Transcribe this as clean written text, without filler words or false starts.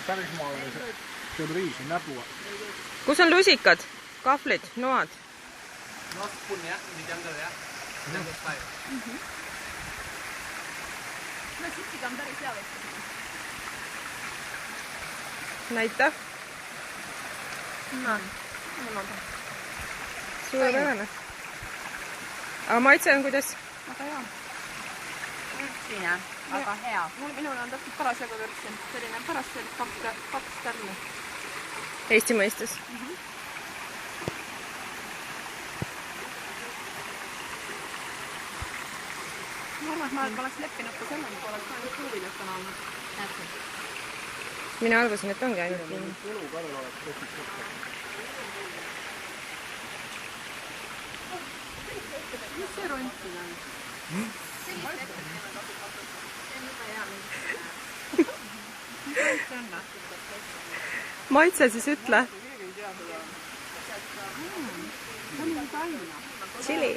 Pärismaale sööb riisi näpua. Kus on lusikad? Kahvlid? Noad? No sitsiga on päris hea võtta. Näita. No. Suurepärane. Aga maitse on kuidas? Väga hea. Ühtsine, väga hea. Minul on täpselt parasjagu vürtsin. Selline pärast kaks tärni. Eesti mõistes. Ma arvan, et ma oleks leppinud ka selle, kui oleks ainult huvilist on olnud. Näete. Mina arvasin, et ongi ainult nii. Mis see rontin on? Sellist ettevõtjad on kasutatud. See on juba hea mingi. Mis ront on? Maitse siis ütle. Keegi ei tea seda. See on mingi aina. Chili.